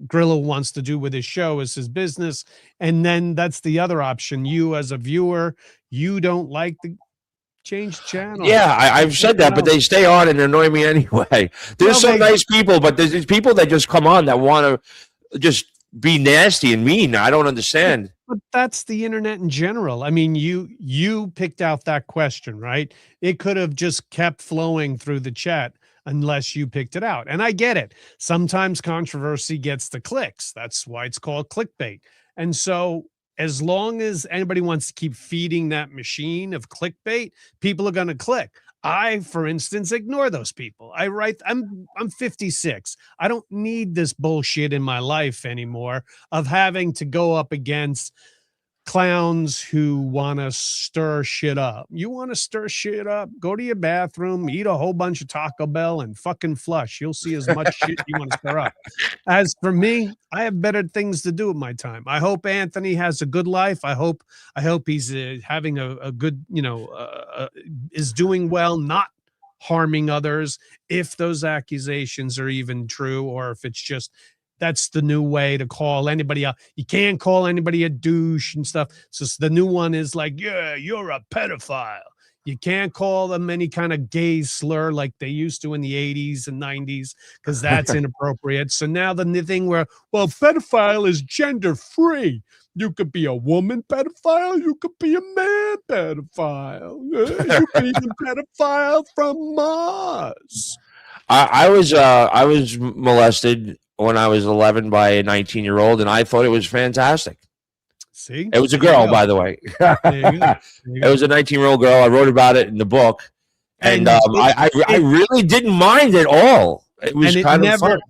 Grillo wants to do with his show is his business. And then that's the other option. You as a viewer, you don't like the change channel. Yeah, I've said that, but they stay on and annoy me anyway. There's some nice people, but there's these people that just come on that want to just be nasty and mean. I don't understand. But that's the internet in general. I mean, you picked out that question, right? It could have just kept flowing through the chat unless you picked it out. And I get it. Sometimes controversy gets the clicks. That's why it's called clickbait. And so as long as anybody wants to keep feeding that machine of clickbait, people are going to click. I, for instance, ignore those people. I'm 56. I don't need this bullshit in my life anymore of having to go up against clowns who want to stir shit up. You want to stir shit up? Go to your bathroom, eat a whole bunch of Taco Bell, and fucking flush. You'll see as much shit you want to stir up. As for me, I have better things to do with my time. I hope Anthony has a good life. I hope he's having a good, is doing well, not harming others. If those accusations are even true, or if it's just that's the new way to call anybody out. You can't call anybody a douche and stuff. So the new one is like, yeah, you're a pedophile. You can't call them any kind of gay slur like they used to in the 80s and 90s because that's inappropriate. So now the new thing where, well, pedophile is gender free. You could be a woman pedophile. You could be a man pedophile. You could even pedophile from Mars. I was molested when I was 11 by a 19-year-old, and I thought it was fantastic. See, it was a girl, by the way. It was a 19-year-old girl. I wrote about it in the book, and I really didn't mind at all. It was kind of fun.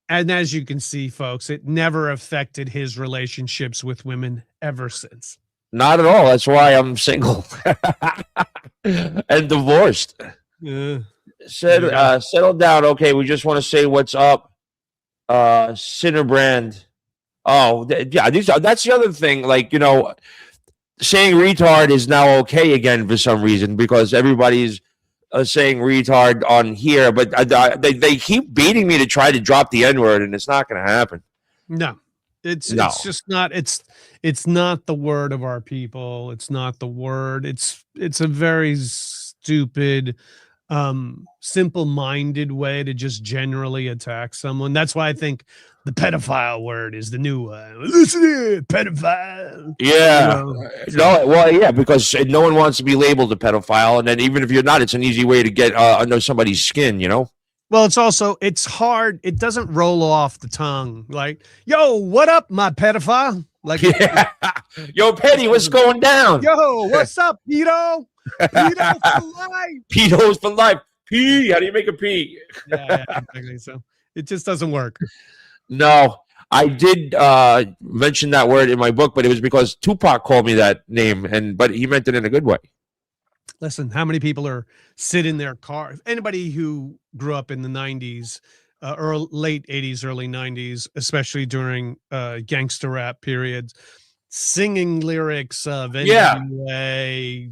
And as you can see, folks, it never affected his relationships with women ever since. Not at all. That's why I'm single and divorced. Yeah. Settle down. Okay, we just want to say what's up. Cinderbrand. Oh, yeah. That's the other thing. Like, saying retard is now okay again for some reason because everybody's saying retard on here, but they keep beating me to try to drop the N-word, and it's not going to happen. No, It's No. just not it's not the word of our people. It's not the word. It's a very stupid, simple-minded way to just generally attack someone. That's why I think the pedophile word is the new one. Listen here, pedophile. You Yeah. know, so No, well, yeah, because no one wants to be labeled a pedophile, and then even if you're not, it's an easy way to get under somebody's skin, you know? well, it's also it's hard. It doesn't roll off the tongue like, "Yo, what up, my pedophile?" Like Yeah. Yo, just Petty, what's doesn't. going down? Yo, what's up, Pedo? Pedo for life. Pedos for life. P. How do you make a P? Yeah, exactly. So it just doesn't work. No, I did mention that word in my book, but it was because Tupac called me that name, and but he meant it in a good way. Listen, how many people are sit in their car? Anybody who grew up in the '90s, or late '80s, early '90s, especially during gangster rap periods, singing lyrics of Yeah. NWA,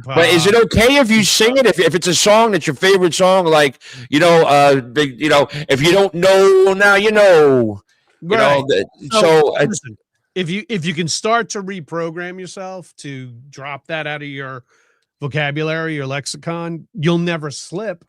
But is Tupac. it okay if you sing it? If it's a song that's your favorite song, like if you don't know now, you know, Right. So so listen, if you can start to reprogram yourself to drop that out of your vocabulary, your lexicon, you'll never slip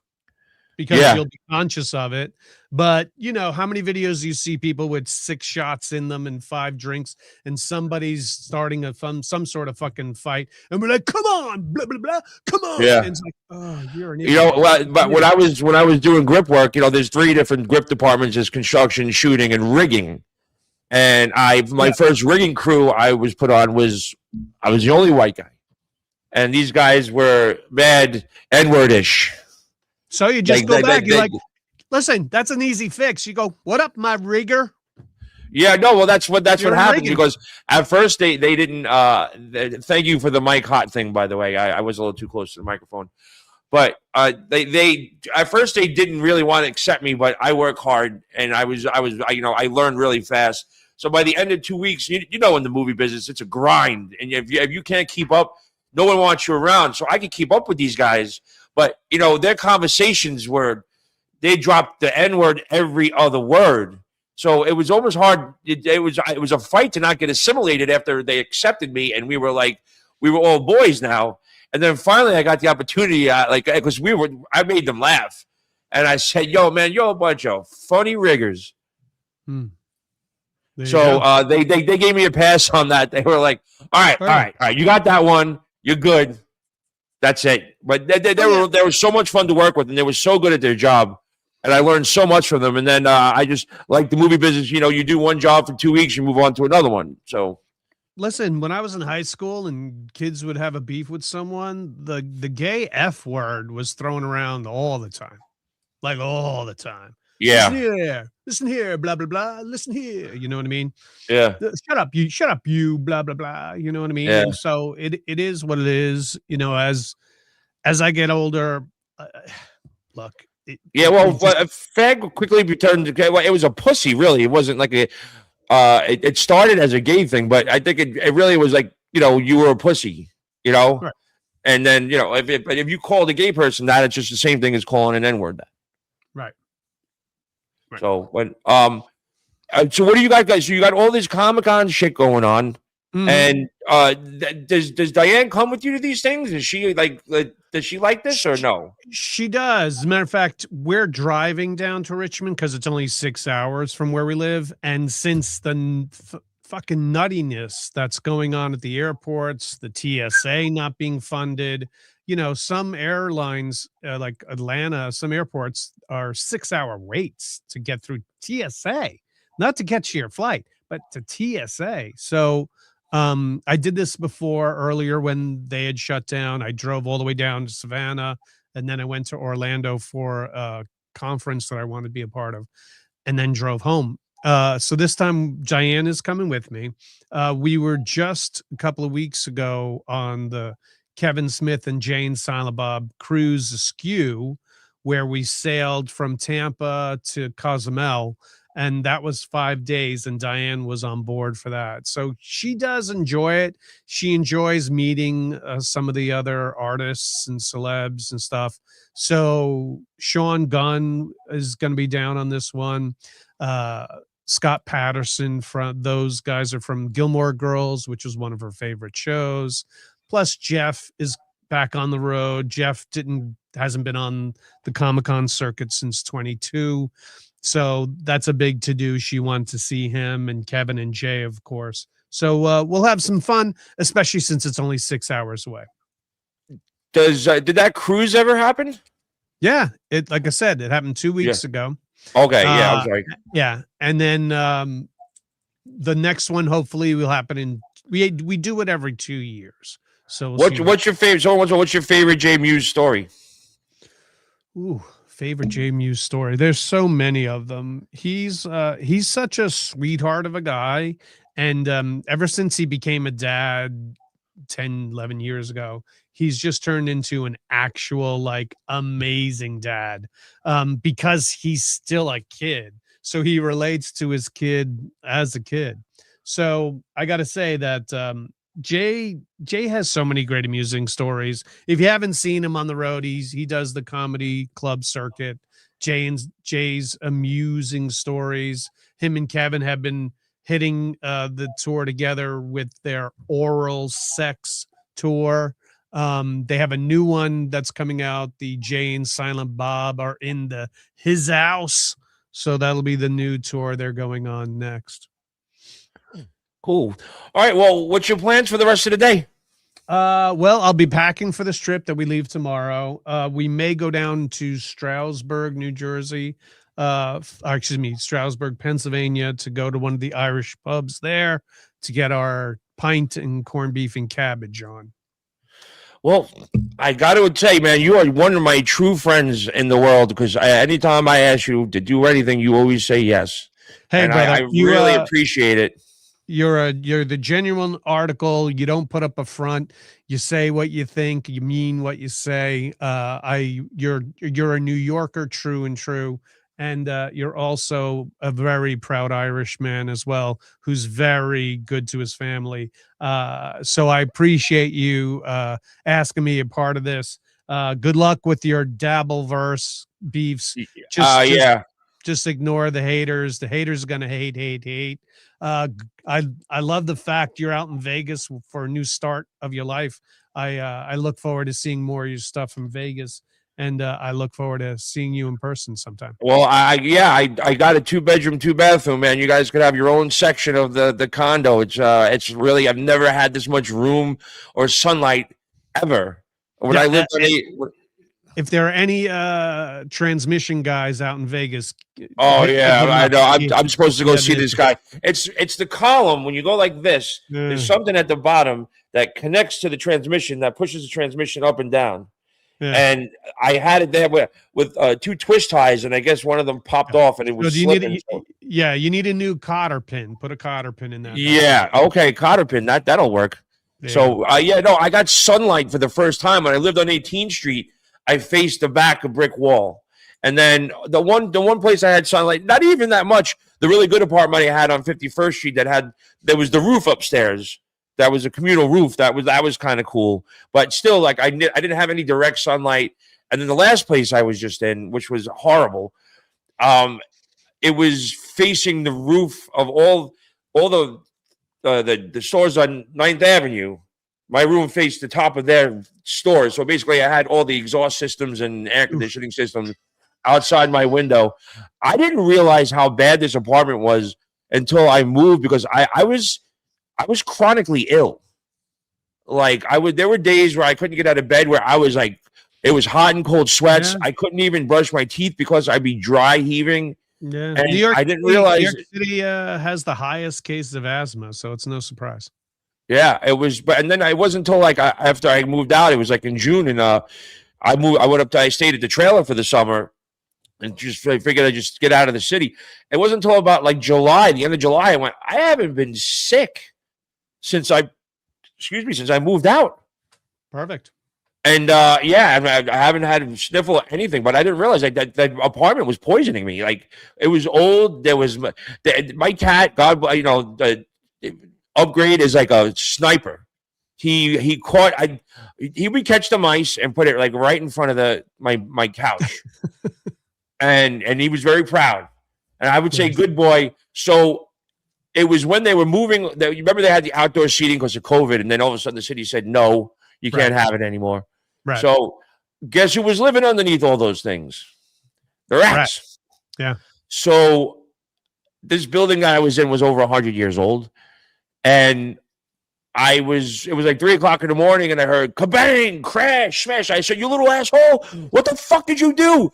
because yeah. you'll be conscious of it. But how many videos you see people with 6 shots in them and 5 drinks, and somebody's starting some sort of fucking fight, and we're like, "Come on, blah blah blah, come on!" And Yeah. it's like, "Oh, you're an idiot." But An idiot. when I was doing grip work, there's three different grip departments: there's construction, shooting, and rigging. And my Yeah. first rigging crew I was put on was I was the only white guy, and these guys were bad N-wordish. So you just Like go back. You're like, "Listen, that's an easy fix." You go, "What up, my rigger?" yeah, no, well, that's what You're in happened rigging. because at first they didn't. Thank you for the mic hot thing, by the way. I was a little too close to the microphone, but they at first they didn't really want to accept me, but I work hard and I learned really fast. So by the end of 2 weeks, in the movie business, it's a grind, and if you can't keep up, no one wants you around. So I could keep up with these guys, but their conversations were they dropped the N word every other word. So it was almost hard. It was a fight to not get assimilated after they accepted me, and we were all boys now. And then finally, I got the opportunity, because I made them laugh, and I said, "Yo, man, you're a bunch of funny riggers." Hmm. There you So go. they gave me a pass on that. They were like, "All right, all Perfect. right, all right, you got that one. You're good. That's it." But Oh yeah. they were so much fun to work with, and they were so good at their job, and I learned so much from them. And then I just like the movie business. You do one job for 2 weeks, you move on to another one. So Listen, when I was in high school and kids would have a beef with someone, the gay F word was thrown around all the time. Like all the time. yeah, Listen here, blah blah blah. Listen here. You know what I mean? yeah, Shut up, you, blah blah blah. You know what I mean? yeah, And so it is what it is. As I get older, uh, look, yeah. Well, it just fag quickly returned. Well, it was a pussy, really. It wasn't like a. It started as a gay thing, but I think it really was like you were a pussy, you know. right, And then if you called a gay person that, it's just the same thing as calling an N word that. right, right. So when so what do you guys? So you got all this Comic Con shit going on, Mhm. and does Diane come with you to these things? Is she does she like this or Sh no? She does. As a matter of fact, we're driving down to Richmond because it's only 6 hours from where we live, and since the fucking nuttiness that's going on at the airports, the TSA not being funded, some airlines, like Atlanta, some airports are 6-hour waits to get through TSA, not to get to your flight, but to TSA. So, I did this before earlier when they had shut down. I drove all the way down to Savannah, and then I went to Orlando for a conference that I wanted to be a part of, and then drove home. So this time Diane is coming with me. We were just a couple of weeks ago on the Kevin Smith and Jane Silent Bob cruise askew, where we sailed from Tampa to Cozumel, and that was 5 days, and Diane was on board for that. So she does enjoy it. She enjoys meeting some of the other artists and celebs and stuff. So Sean Gunn is going to be down on this one. Scott Patterson, from those guys are from Gilmore Girls, which was one of her favorite shows. Plus, Jeff is back on the road. Jeff hasn't been on the Comic-Con circuit since 22. So that's a big to do. She wanted to see him, and Kevin and Jay, of course. So we'll have some fun, especially since it's only 6 hours away. Did that cruise ever happen? Yeah, like I said, it happened 2 weeks ago. Okay, yeah, I'm sorry. Yeah, and then the next one hopefully will happen in we do it every 2 years. So what's your favorite? So what's your favorite Jay Muse story? Ooh, favorite Jay Muse story. There's so many of them. He's such a sweetheart of a guy, and ever since he became a dad 10, 11 years ago, he's just turned into an actual like amazing dad, because he's still a kid, so he relates to his kid as a kid. So I got to say that Jay has so many great amusing stories. If you haven't seen him on the road, he does the comedy club circuit. Jay's amusing stories. Him and Kevin have been hitting the tour together with their oral sex tour. They have a new one that's coming out. The Jay and Silent Bob are in his house. So that'll be the new tour they're going on next. Cool. All right. Well, what's your plans for the rest of the day? Well, I'll be packing for this trip that we leave tomorrow. We may go down to Stroudsburg, New Jersey. Stroudsburg, Pennsylvania, to go to one of the Irish pubs there to get our pint and corned beef and cabbage on. Well, I got to tell you, man, you are one of my true friends in the world, because anytime I ask you to do anything, you always say yes. Hey, and brother, I really appreciate it. You're the genuine article. You don't put up a front. You say what you think. You mean what you say. You're a New Yorker, true and true. And you're also a very proud Irishman as well, who's very good to his family. So I appreciate you asking me a part of this. Good luck with your Dabbleverse beefs. Just ignore the haters. The haters are going to hate. I love the fact you're out in Vegas for a new start of your life. I look forward to seeing more of your stuff from Vegas. And I look forward to seeing you in person sometime. Well, I got a 2-bedroom, 2-bathroom, man. You guys could have your own section of the condo. It's really, I've never had this much room or sunlight ever. When I lived on if there are any transmission guys out in Vegas. Oh yeah, I know. I'm supposed to go see this guy. It's the column. When you go like this, there's something at the bottom that connects to the transmission that pushes the transmission up and down. Yeah. And I had it there with 2 twist ties, and I guess one of them popped off, and it was slipping. You need a new cotter pin. Put a cotter pin in that. Yeah, okay, cotter pin. That'll work. Yeah. So I got sunlight for the first time when I lived on 18th Street. I faced the back of brick wall, and then the one place I had sunlight, not even that much. The really good apartment I had on 51st Street there was the roof upstairs. That was a communal roof. That was kind of cool, but still, like I didn't have any direct sunlight. And then the last place I was just in, which was horrible, it was facing the roof of all the stores on 9th Avenue. My room faced the top of their stores, so basically I had all the exhaust systems and air conditioning systems outside my window. I didn't realize how bad this apartment was until I moved, because I was chronically ill. Like there were days where I couldn't get out of bed, where I was like, it was hot and cold sweats. Yeah. I couldn't even brush my teeth because I'd be dry heaving. Yeah. And I didn't realize New York City has the highest cases of asthma, so it's no surprise. Yeah, it was. And then it wasn't until like after I moved out, it was like in June, and I stayed at the trailer for the summer, and just figured I'd just get out of the city. It wasn't until about like July, the end of July, I went, I haven't been sick since I moved out. Perfect. And I haven't had a sniffle or anything, but I didn't realize that apartment was poisoning me. Like, it was old. There was my cat. God, Upgrade is like a sniper. He would catch the mice and put it like right in front of my couch, and he was very proud. And I would say good boy. So it was when they were moving. You remember they had the outdoor seating because of COVID, and then all of a sudden the city said, no, you can't have it anymore. Right. So guess who was living underneath all those things? The rats. Rats. Yeah. So this building that I was in was over 100 years old. And it was like 3:00 in the morning, and I heard kabang, crash, smash. I said, you little asshole, what the fuck did you do?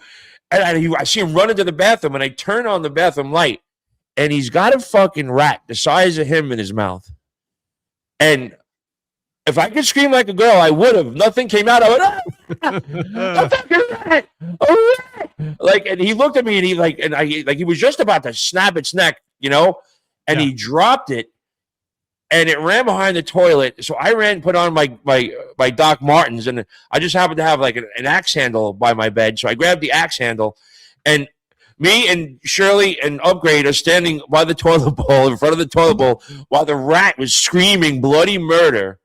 And I see him run into the bathroom, and I turn on the bathroom light, and he's got a fucking rat the size of him in his mouth. And if I could scream like a girl, I would have. Nothing came out. I went, a fucking rat, a rat. Like, and he looked at me, and he was just about to snap its neck, and he dropped it. And it ran behind the toilet. So I ran, put on my Doc Martens, and I just happened to have like an axe handle by my bed. So I grabbed the axe handle, and me and Shirley and Upgrade are standing by the toilet bowl, in front of the toilet bowl, while the rat was screaming bloody murder.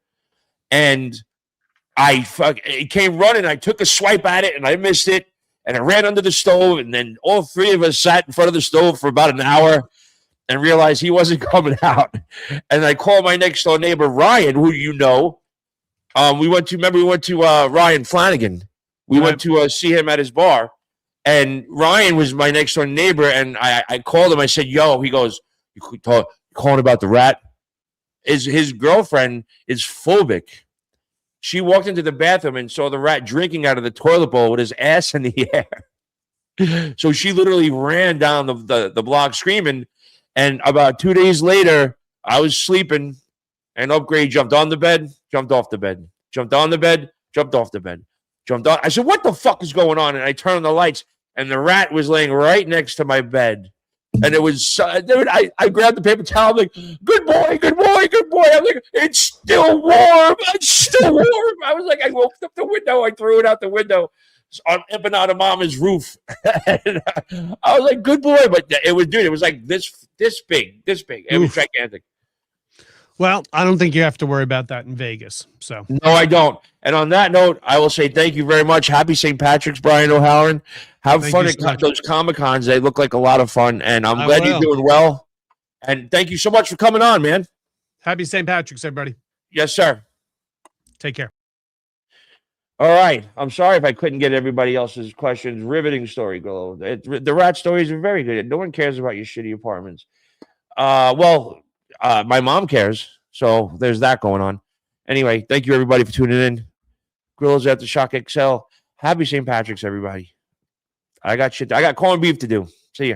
And it came running. I took a swipe at it, and I missed it. And I ran under the stove, and then all three of us sat in front of the stove for about an hour. And realized he wasn't coming out. And I called my next door neighbor, Ryan, who you know. We went to Ryan Flanagan. We went to see him at his bar. And Ryan was my next door neighbor. And I called him. I said, yo, he goes, you calling about the rat? His girlfriend is phobic. She walked into the bathroom and saw the rat drinking out of the toilet bowl with his ass in the air. So she literally ran down the block screaming. And about 2 days later, I was sleeping, and Upgrade jumped on the bed, jumped off the bed, jumped on the bed, jumped off the bed, jumped on. I said, what the fuck is going on? And I turned on the lights, and the rat was laying right next to my bed. And it was, I grabbed the paper towel. I'm like, good boy, good boy, good boy. I'm like, it's still warm. It's still warm. I was like, I opened up the window. I threw it out the window on Empanada Mama's roof. And I was like, good boy. But it was like this big. It was gigantic. Well, I don't think you have to worry about that in Vegas. So no, I don't. And on that note, I will say thank you very much. Happy St. Patrick's, Brian O'Halloran. Have fun at those Comic-Cons. They look like a lot of fun, and I'm glad you're doing well. And thank you so much for coming on, man. Happy St. Patrick's, everybody. Yes, sir. Take care. All right. I'm sorry if I couldn't get everybody else's questions. Riveting story, Golo. The rat stories are very good. No one cares about your shitty apartments. My mom cares, so there's that going on. Anyway, thank you everybody for tuning in. Grillo's Aftershock XL. Happy St. Patrick's, everybody. I got corned beef to do. See ya.